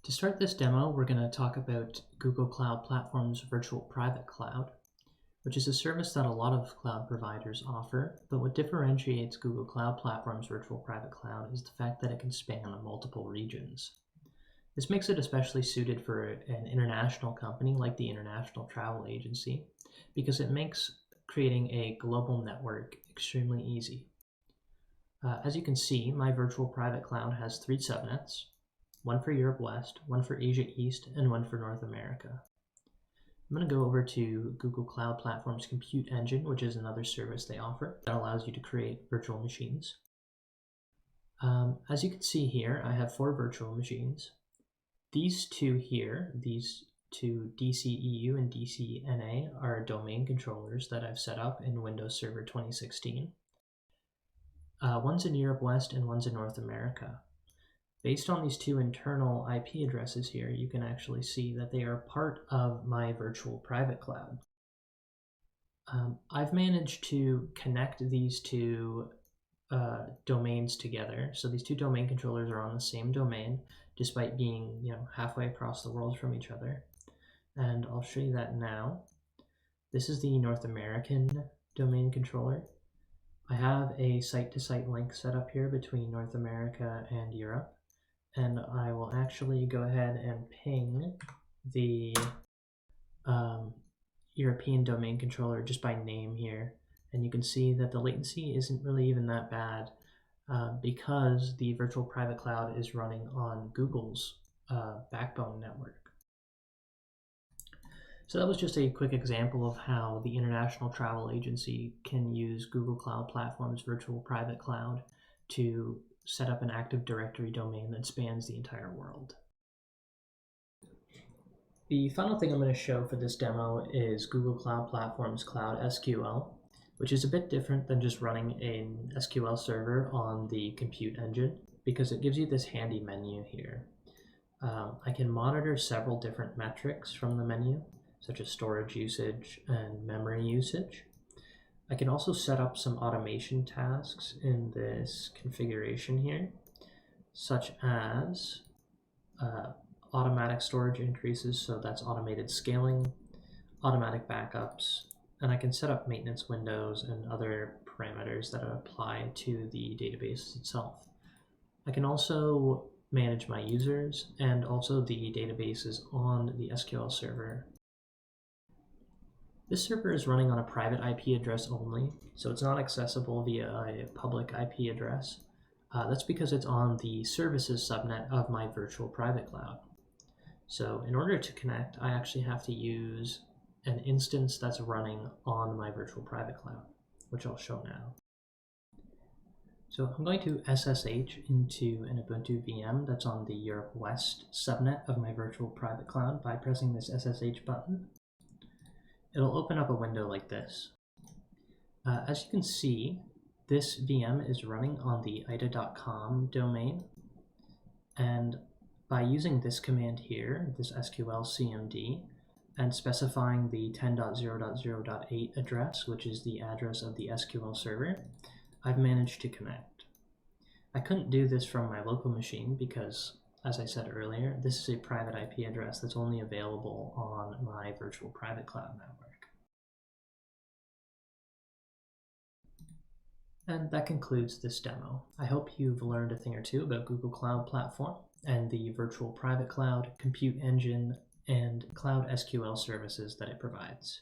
To start this demo, we're going to talk about Google Cloud Platform's Virtual Private Cloud, which is a service that a lot of cloud providers offer, but what differentiates Google Cloud Platform's Virtual Private Cloud is the fact that it can span multiple regions. This makes it especially suited for an international company like the International Travel Agency, because it makes creating a global network extremely easy. As you can see, my Virtual Private Cloud has 3 subnets, one for Europe West, one for Asia East, and one for North America. I'm going to go over to Google Cloud Platform's Compute Engine, which is another service they offer that allows you to create virtual machines. As you can see here, I have 4 virtual machines. These two here, these two DCEU and DCNA, are domain controllers that I've set up in Windows Server 2016. One's in Europe West and one's in North America. Based on these 2 internal IP addresses here, you can actually see that they are part of my virtual private cloud. I've managed to connect these 2 domains together. So these 2 domain controllers are on the same domain, despite being halfway across the world from each other. And I'll show you that now. This is the North American domain controller. I have a site-to-site link set up here between North America and Europe. And I will actually go ahead and ping the European domain controller just by name here. And you can see that the latency isn't really even that bad because the virtual private cloud is running on Google's backbone network. So that was just a quick example of how the International Travel Agency can use Google Cloud Platform's virtual private cloud to set up an Active Directory domain that spans the entire world. The final thing I'm going to show for this demo is Google Cloud Platform's Cloud SQL, which is a bit different than just running an SQL server on the Compute Engine, because it gives you this handy menu here. I can monitor several different metrics from the menu, such as storage usage and memory usage. I can also set up some automation tasks in this configuration here, such as automatic storage increases, so that's automated scaling, automatic backups, and I can set up maintenance windows and other parameters that apply to the database itself. I can also manage my users and also the databases on the SQL server. This server is running on a private IP address only, so it's not accessible via a public IP address. That's because it's on the services subnet of my virtual private cloud. So in order to connect, I actually have to use an instance that's running on my virtual private cloud, which I'll show now. So I'm going to SSH into an Ubuntu VM that's on the Europe West subnet of my virtual private cloud by pressing this SSH button. It'll open up a window like this. As you can see, this VM is running on the ida.com domain, and by using this command here, this SQL cmd, and specifying the 10.0.0.8 address, which is the address of the SQL server, I've managed to connect. I couldn't do this from my local machine because, as I said earlier, this is a private IP address that's only available on my virtual private cloud network. And that concludes this demo. I hope you've learned a thing or two about Google Cloud Platform and the virtual private cloud, compute engine, and cloud SQL services that it provides.